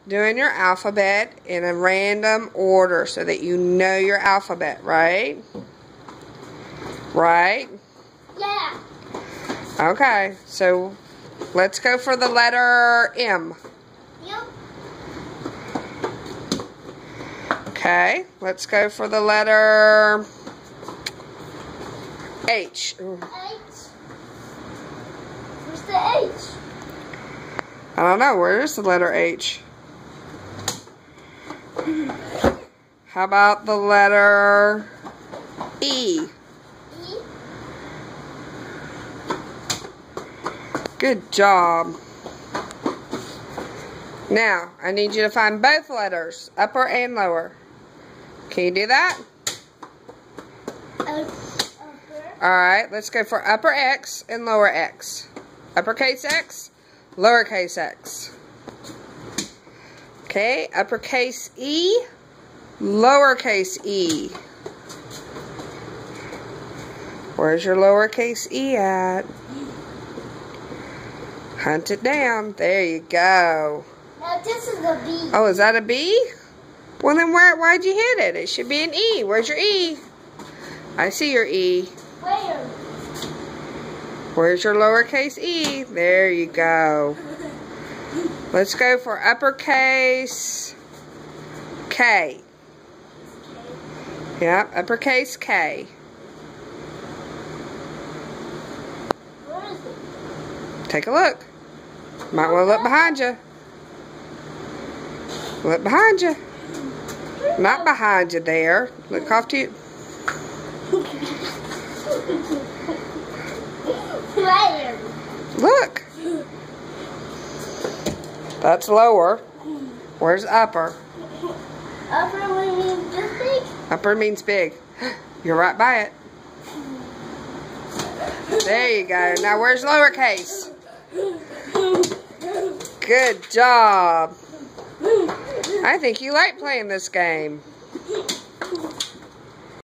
doing your alphabet in a random order so that you know your alphabet, right? Right? Yeah. Okay, so let's go for the letter M. Yep. Okay, let's go for the letter H. H. Where's the H? I don't know. Where is the letter H? How about the letter E? E. Good job. Now, I need you to find both letters, upper and lower. Can you do that? Upper. Alright, let's go for upper X and lower X. Uppercase X, lowercase x. Okay, uppercase E, lowercase e. Where's your lowercase e at? Hunt it down. There you go. Now this is a B. Oh, is that a B? Well, then why'd you hit it? It should be an E. Where's your E? I see your E. Where? Where's your lowercase e? There you go. Let's go for uppercase K. Yep, uppercase K. Where is it? Take a look. Might want to look behind you. Look behind you. Not behind you there. Look off to you. Where? Look. That's lower. Where's upper? Upper means this big? Upper means big. You're right by it. There you go. Now where's lowercase? Good job. I think you like playing this game.